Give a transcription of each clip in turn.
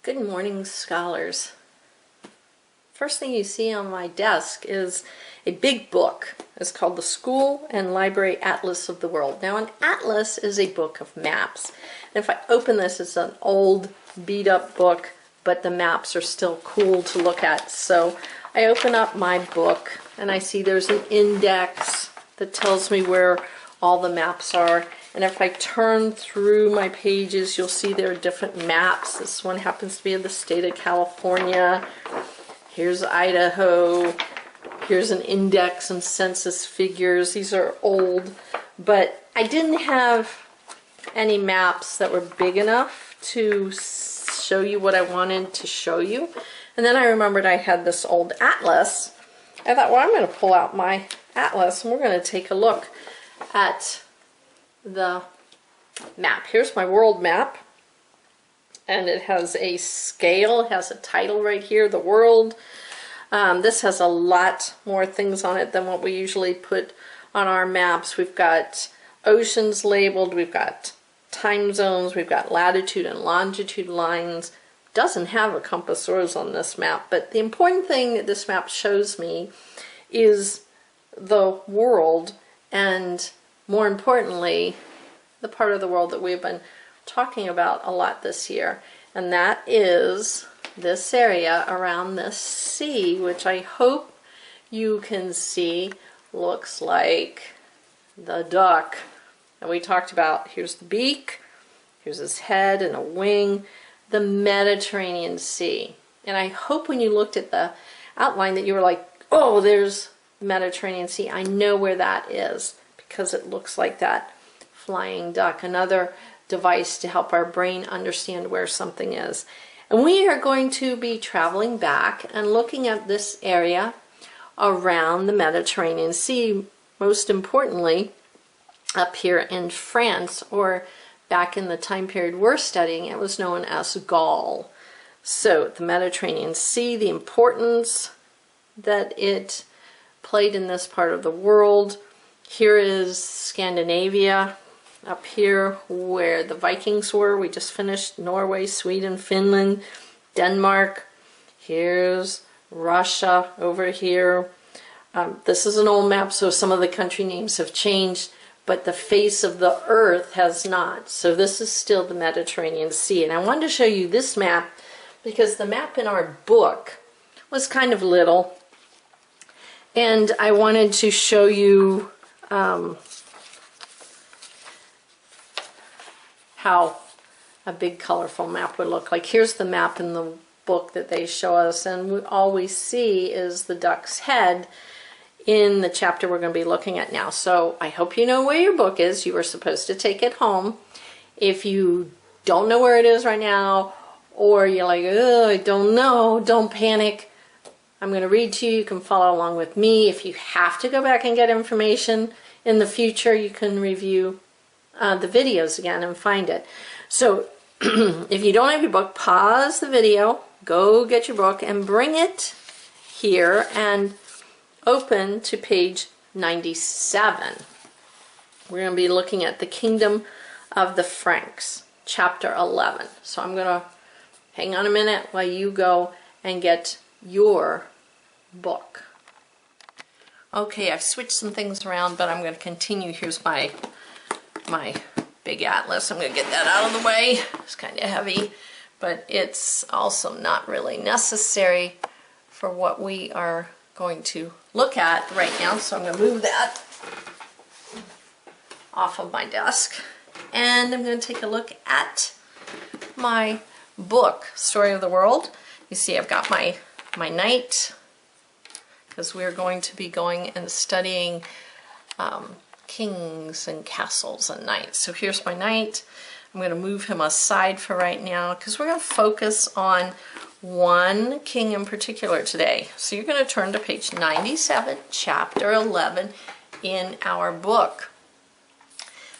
Good morning, scholars. First thing you see on my desk is a big book. It's called the School and Library Atlas of the World. Now, an atlas is a book of maps. And if I open this, it's an old, beat-up book, but the maps are still cool to look at. So I open up my book, and I see there's an index that tells me where all the maps are. And if I turn through my pages, you'll see there are different maps. This one happens to be of the state of California. Here's Idaho. Here's an index and census figures. These are old, but I didn't have any maps that were big enough to show you what I wanted to show you. And then I remembered I had this old atlas. I thought, well, I'm going to pull out my atlas and we're going to take a look at the map. Here's my world map, and it has a scale. It has a title right here, the world. This has a lot more things on it than what we usually put on our maps. We've got oceans labeled, we've got time zones, we've got latitude and longitude lines. Doesn't have a compass rose on this map, but the important thing that this map shows me is the world, and more importantly, the part of the world that we've been talking about a lot this year, and that is this area around this sea, which I hope you can see looks like the duck that we talked about. Here's the beak, here's his head and a wing, the Mediterranean Sea. And I hope when you looked at the outline that you were like, oh, there's the Mediterranean Sea. I know where that is, because it looks like that flying duck, another device to help our brain understand where something is. And we are going to be traveling back and looking at this area around the Mediterranean Sea, most importantly up here in France, or back in the time period we're studying, it was known as Gaul. So the Mediterranean Sea, the importance that it played in this part of the world. Here is Scandinavia, up here where the Vikings were. We just finished Norway, Sweden, Finland, Denmark. Here's Russia over here. This is an old map, so some of the country names have changed, but the face of the earth has not. So this is still the Mediterranean Sea. And I wanted to show you this map because the map in our book was kind of little. And I wanted to show you how a big colorful map would look like. Here's the map in the book that they show us, and all we see is the duck's head in the chapter we're going to be looking at now. So I hope you know where your book is. You are supposed to take it home. If you don't know where it is right now, or you're like, oh, I don't know, don't panic. I'm going to read to you. You can follow along with me. If you have to go back and get information in the future, you can review the videos again and find it. So if you don't have your book, pause the video, go get your book and bring it here and open to page 97. We're going to be looking at the Kingdom of the Franks, chapter 11. So I'm going to hang on a minute while you go and get your book. Okay, I've switched some things around, but I'm going to continue. Here's my big atlas. I'm going to get that out of the way. It's kind of heavy, but it's also not really necessary for what we are going to look at right now. So I'm going to move that off of my desk, and I'm going to take a look at my book, Story of the World. You see I've got my knight, because we're going to be going and studying kings and castles and knights. So here's my knight. I'm going to move him aside for right now because we're going to focus on one king in particular today. So you're going to turn to page 97, chapter 11 in our book.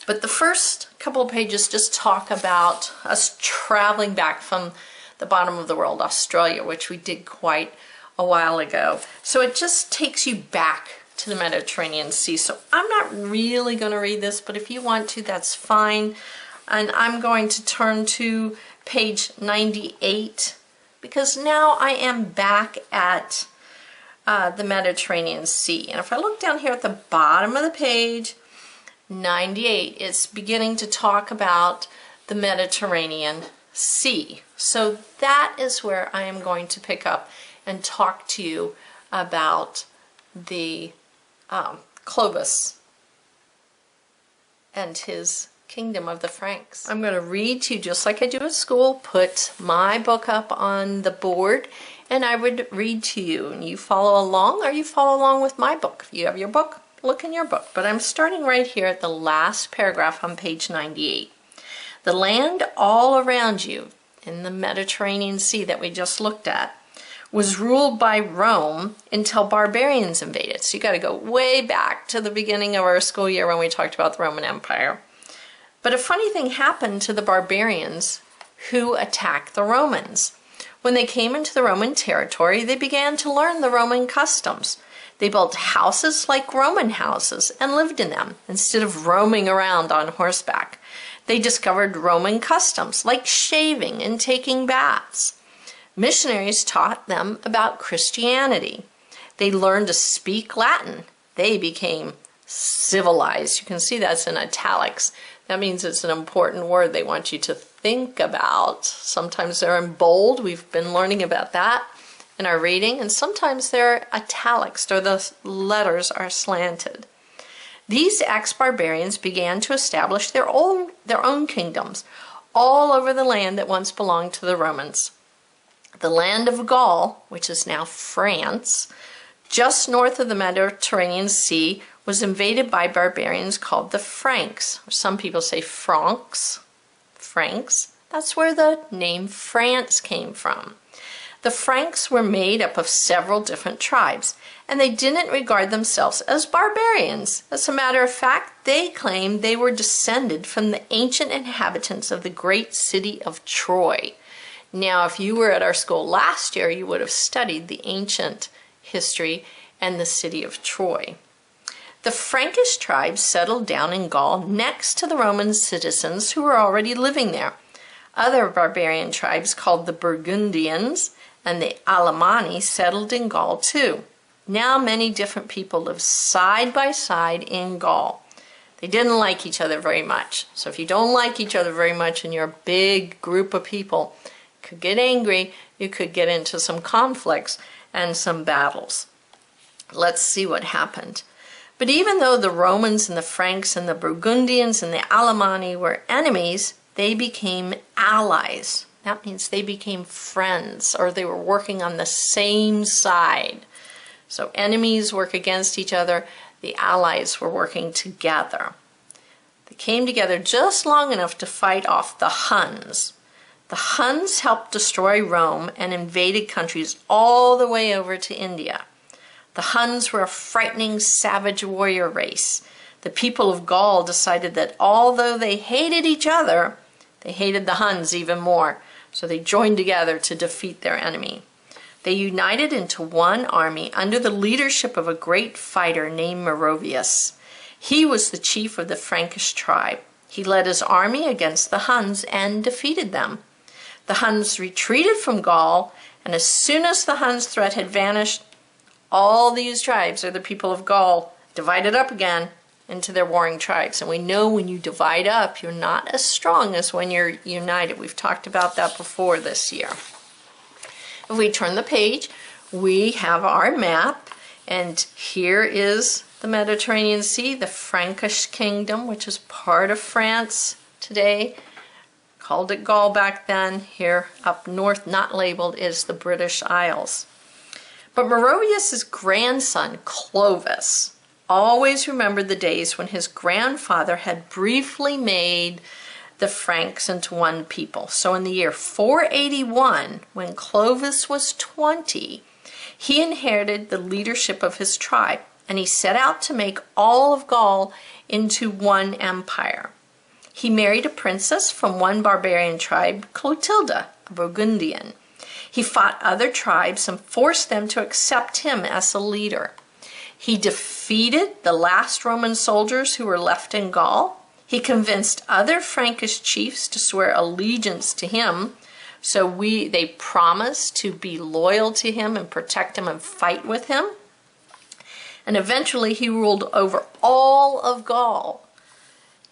But the first couple of pages just talk about us traveling back from the bottom of the world, Australia, which we did quite a while ago. So it just takes you back to the Mediterranean Sea. So I'm not really going to read this, but if you want to, that's fine. And I'm going to turn to page 98, because now I am back at the Mediterranean Sea. And if I look down here at the bottom of the page, 98, it's beginning to talk about the Mediterranean Sea. So that is where I am going to pick up and talk to you about the Clovis and his kingdom of the Franks. I'm going to read to you just like I do at school, put my book up on the board, and I would read to you, and you follow along, or you follow along with my book. If you have your book, look in your book. But I'm starting right here at the last paragraph on page 98. The land all around you in the Mediterranean Sea that we just looked at was ruled by Rome until barbarians invaded. So you got to go way back to the beginning of our school year when we talked about the Roman Empire. But a funny thing happened to the barbarians who attacked the Romans. When they came into the Roman territory, they began to learn the Roman customs. They built houses like Roman houses and lived in them instead of roaming around on horseback. They discovered Roman customs like shaving and taking baths. Missionaries taught them about Christianity. They learned to speak Latin. They became civilized. You can see that's in italics. That means it's an important word they want you to think about. Sometimes they're in bold. We've been learning about that in our reading. And sometimes they're italics, or the letters are slanted. These ex-barbarians began to establish their own kingdoms all over the land that once belonged to the Romans. The land of Gaul, which is now France, just north of the Mediterranean Sea, was invaded by barbarians called the Franks. Some people say Francs. Franks. That's where the name France came from. The Franks were made up of several different tribes, and they didn't regard themselves as barbarians. As a matter of fact, they claimed they were descended from the ancient inhabitants of the great city of Troy. Now, if you were at our school last year, you would have studied the ancient history and the city of Troy. The Frankish tribes settled down in Gaul next to the Roman citizens who were already living there. Other barbarian tribes called the Burgundians and the Alemanni settled in Gaul too. Now many different people live side by side in Gaul. They didn't like each other very much. So if you don't like each other very much and you're a big group of people, could get angry, you could get into some conflicts and some battles. Let's see what happened. But even though the Romans and the Franks and the Burgundians and the Alemanni were enemies, they became allies. That means they became friends, or they were working on the same side. So enemies work against each other, the allies were working together. They came together just long enough to fight off the Huns. The Huns helped destroy Rome and invaded countries all the way over to India. The Huns were a frightening, savage warrior race. The people of Gaul decided that although they hated each other, they hated the Huns even more, so they joined together to defeat their enemy. They united into one army under the leadership of a great fighter named Merovius. He was the chief of the Frankish tribe. He led his army against the Huns and defeated them. The Huns retreated from Gaul, and as soon as the Huns' threat had vanished, all these tribes, or the people of Gaul, divided up again into their warring tribes. And we know when you divide up, you're not as strong as when you're united. We've talked about that before this year. If we turn the page, we have our map, and here is the Mediterranean Sea, the Frankish kingdom, which is part of France today. Called it Gaul back then. Here up north, not labeled, is the British Isles. But Merovius' grandson, Clovis, always remembered the days when his grandfather had briefly made the Franks into one people. So in the year 481, when Clovis was 20, he inherited the leadership of his tribe, and he set out to make all of Gaul into one empire. He married a princess from one barbarian tribe, Clotilda, a Burgundian. He fought other tribes and forced them to accept him as a leader. He defeated the last Roman soldiers who were left in Gaul. He convinced other Frankish chiefs to swear allegiance to him, so they promised to be loyal to him and protect him and fight with him. And eventually he ruled over all of Gaul.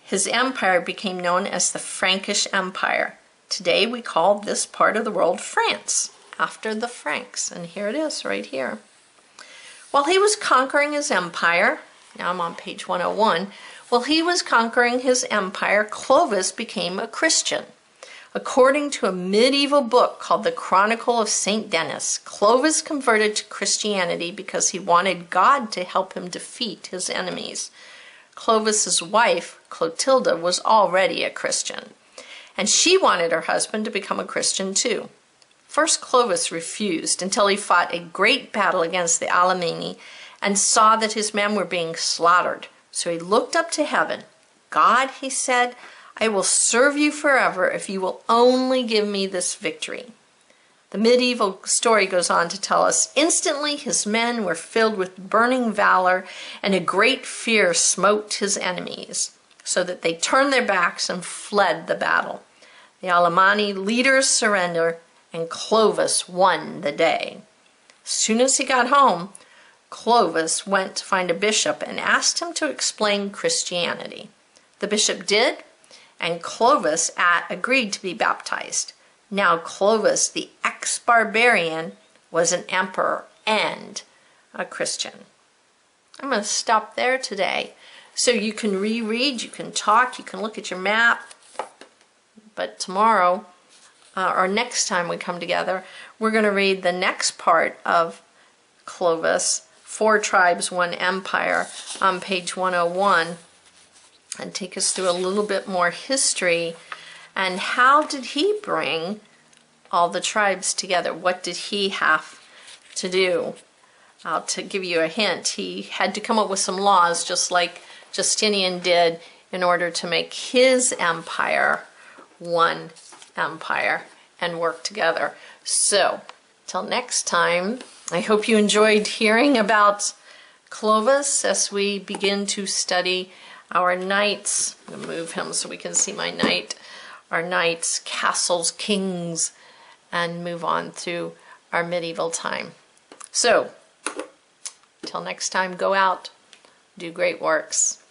His empire became known as the Frankish Empire. Today we call this part of the world France, after the Franks. And here it is, right here. While he was conquering his empire, now I'm on page 101, while he was conquering his empire, Clovis became a Christian. According to a medieval book called the Chronicle of St. Denis, Clovis converted to Christianity because he wanted God to help him defeat his enemies. Clovis's wife, Clotilda, was already a Christian, and she wanted her husband to become a Christian too. First, Clovis refused until he fought a great battle against the Alemanni and saw that his men were being slaughtered. So he looked up to heaven. God, he said, I will serve you forever if you will only give me this victory. The medieval story goes on to tell us, instantly his men were filled with burning valor, and a great fear smote his enemies, so that they turned their backs and fled the battle. The Alemanni leaders surrendered, and Clovis won the day. As soon as he got home, Clovis went to find a bishop and asked him to explain Christianity. The bishop did, and Clovis agreed to be baptized. Now Clovis, the ex-barbarian, was an emperor and a Christian. I'm going to stop there today. So you can reread, you can talk, you can look at your map. But tomorrow, or next time we come together, we're going to read the next part of Clovis, 4 Tribes, 1 Empire, on page 101. And take us through a little bit more history and how did he bring all the tribes together? What did he have to do? To give you a hint, he had to come up with some laws just like Justinian did in order to make his empire one empire and work together. So, till next time, I hope you enjoyed hearing about Clovis as we begin to study our knights. I'm going to move him so we can see my knight. Our knights, castles, kings, and move on through our medieval time. So, till next time, go out, do great works.